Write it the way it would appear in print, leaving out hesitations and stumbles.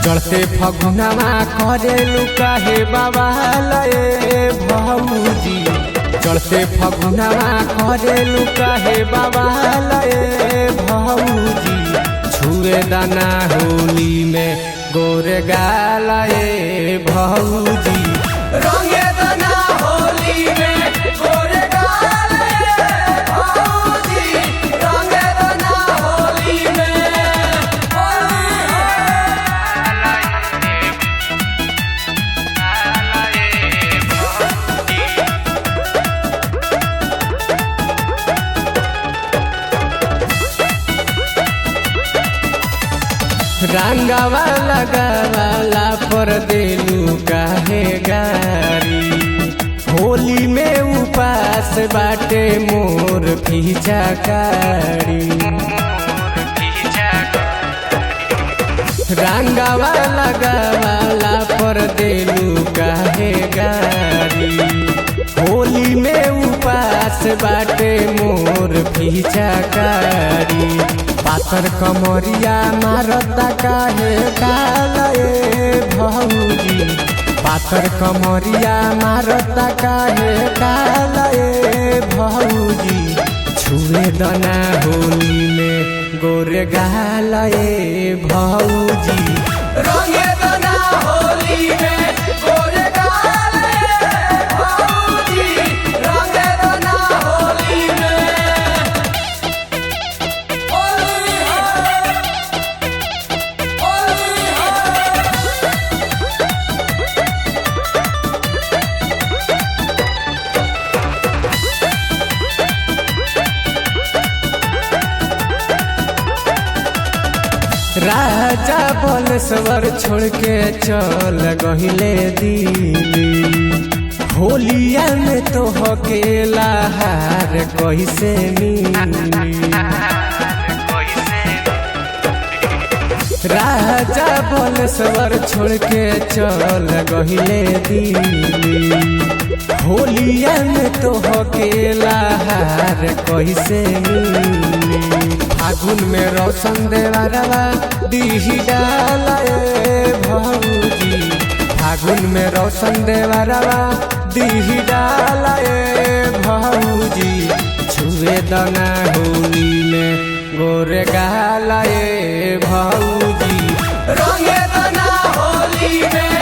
चढ़ते फगुनवा करेलू काहे बवालए भौजी। चढ़ते फगुनवा करेलू काहे बवालए भौजी। छुए दाना होली में गोरे गालए भौजी। रंगे दाना होली में गोरे गालए भौजी। रंगे दाना होली में रंगवा लगावाला पर देलू काहे गारी। होली में उपास बाटे मोर फिचकारी। रंगवा लगावाला पर देलू काहे गारी। होली में उपास बाटे मोर फिचकारी। पातर कमरिया मारता काहे डालए भौजी। पातर कमरिया मारता काहे डालए भौजी। छुए दना होली में गोरे गालए भौजी। रंगे दना होली में गोरे गालए भौजी। रंगे दना होली में राजा बलस्वर छोड़ के चल गहिले दिल्ली। होलिया में तो हकेला हार कैसे मिली। राजा बलस्वर छोड़ के चल गहिले दिल्ली। होलिया में तो हकेला हार कैसे मिली। फागुन में रोशन देवरवा दीही डालए भौजी। फागुन में रोशन देवरवा दीही डालए भौजी। छुए दना होली में गोरे गालए भौजी। रंगे दना होली में